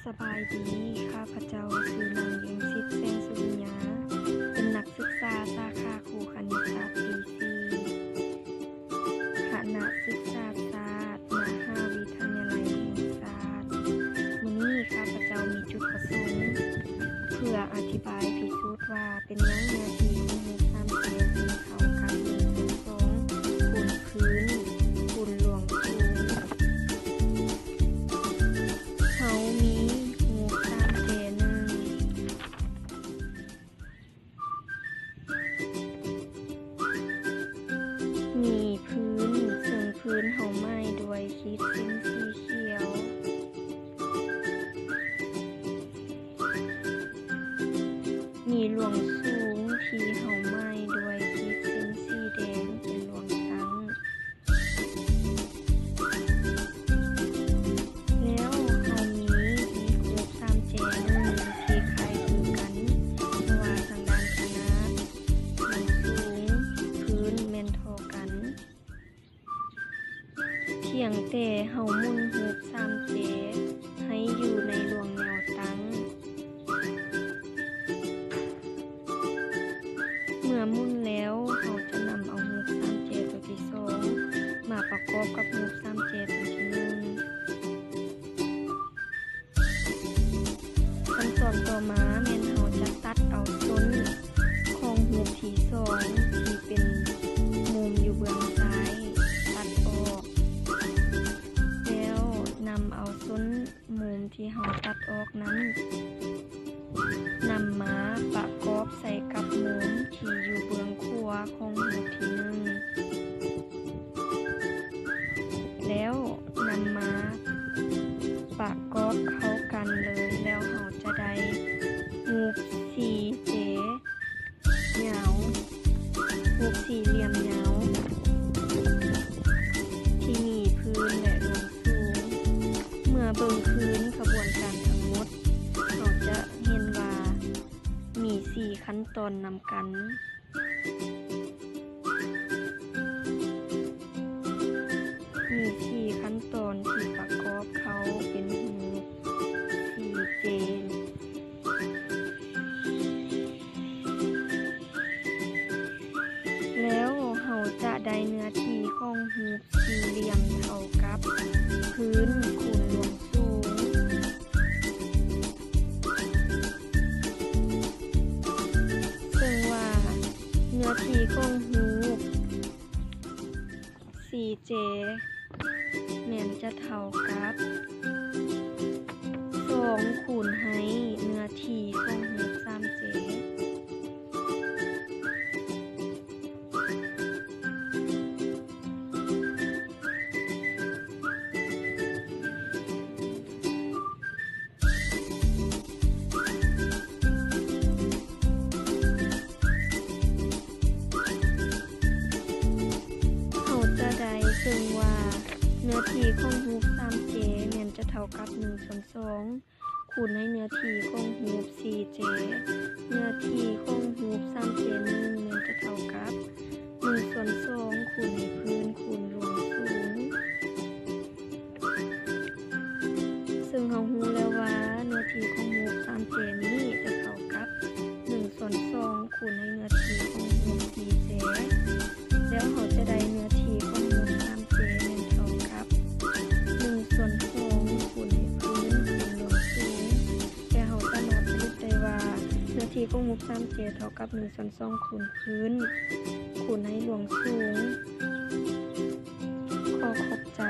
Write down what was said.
สบายดีข้าพเจ้าคือนางเย็นชิดแสงสุริยาเป็นนักศึกษาสาขาครูคณิตศาสตร์ปี4คณะศึกษาศาสตร์มหาวิทยาลัยแห่งชาติมื้อนี้ข้าพเจ้ามีจุดประสงค์เพื่ออธิบายพิสูจน์ว่าเป็นหยังเนื้อที่ของหมู่3เจมีเขากัน1/2คูณพื้นคูณหลวงสูงเฮามีหมู่3เจ1มีพื้นซึ่งพื้นเฮาไม้ด้วยขีดเส้นสีเขียว มีหลวงสูงที่เฮาไม้ด้วยขีดเส้นสีแดงเป็นหลวงตั้งแล้วเฮามีอีกรูป3เจนึงที่คล้ายคลึงกันเพราะว่าทางด้านขนาดหลวงสูงพื้นแม่นเท่ากันเพียงแต่เฮาหมุนรูป3เจให้อยู่ในหลวงแนวตั้งเมื่อหมุนแล้วเราจะนำเอารูป3เจตัวที่2มาประกอบกับรูป3เจตัวที่1ขั้นตอนต่อมาแม่นเราจะตัดเอาต้นของรูปที่2ที่เป็นมุมอยู่เบื้องซ้ายตัดออกแล้วนำเอาต้นมุมที่เราตัดออกนั้นนำมาประกอบใส่กับมุมที่อยู่เบื้องขวาของรูปที่1แล้วนำมาประกอบเข้ากันเลยแล้วเราจะได้รูป4เจยาวรูปสี่เหลี่ยมยาวที่มีพื้นและหลวงสูงเมื่อเบิ่งพื้นขบวนการทั้งหมดเราจะเห็นว่ามี4ขั้นตอนนำกันมี4ขั้นตอนที่ประกอบเขาเป็นรูป4เจแล้วเราจะได้เนื้อที่ของรูปสี่เหลี่ยมเท่ากับพื้นคูณหลวงสูงซึ่งว่าเนื้อที่ของรูป4เจแม่นจะเท่ากับ2คูณให้เนื้อที่ของรูป3เจซึ่งว่าเนื้อที่ของรูป3เจแม่นจะเท่ากับ1/2คูณให้เนื้อที่ของรูป4เจเนื้อที่ของรูป3เจนึงแม่นจะเท่ากับ1/2คูณให้พื้นคูณหลวงสูงซึ่งเรารู้แล้วว่าเนื้อที่ของรูป3เจนี้จะเท่ากับ1/2คูณให้เนื้อที่ของรูป4เจแล้วเราจะได้เนื้อที่ของรูป3เจแม่นเท่ากับ1/2คูณให้พื้นคูณหลวงสูงแต่เราสามารถสรุปได้ว่าเนื้อที่ของรูป3เจเท่ากับ1/2คูณพื้นคูณให้หลวงสูงขอขอบใจ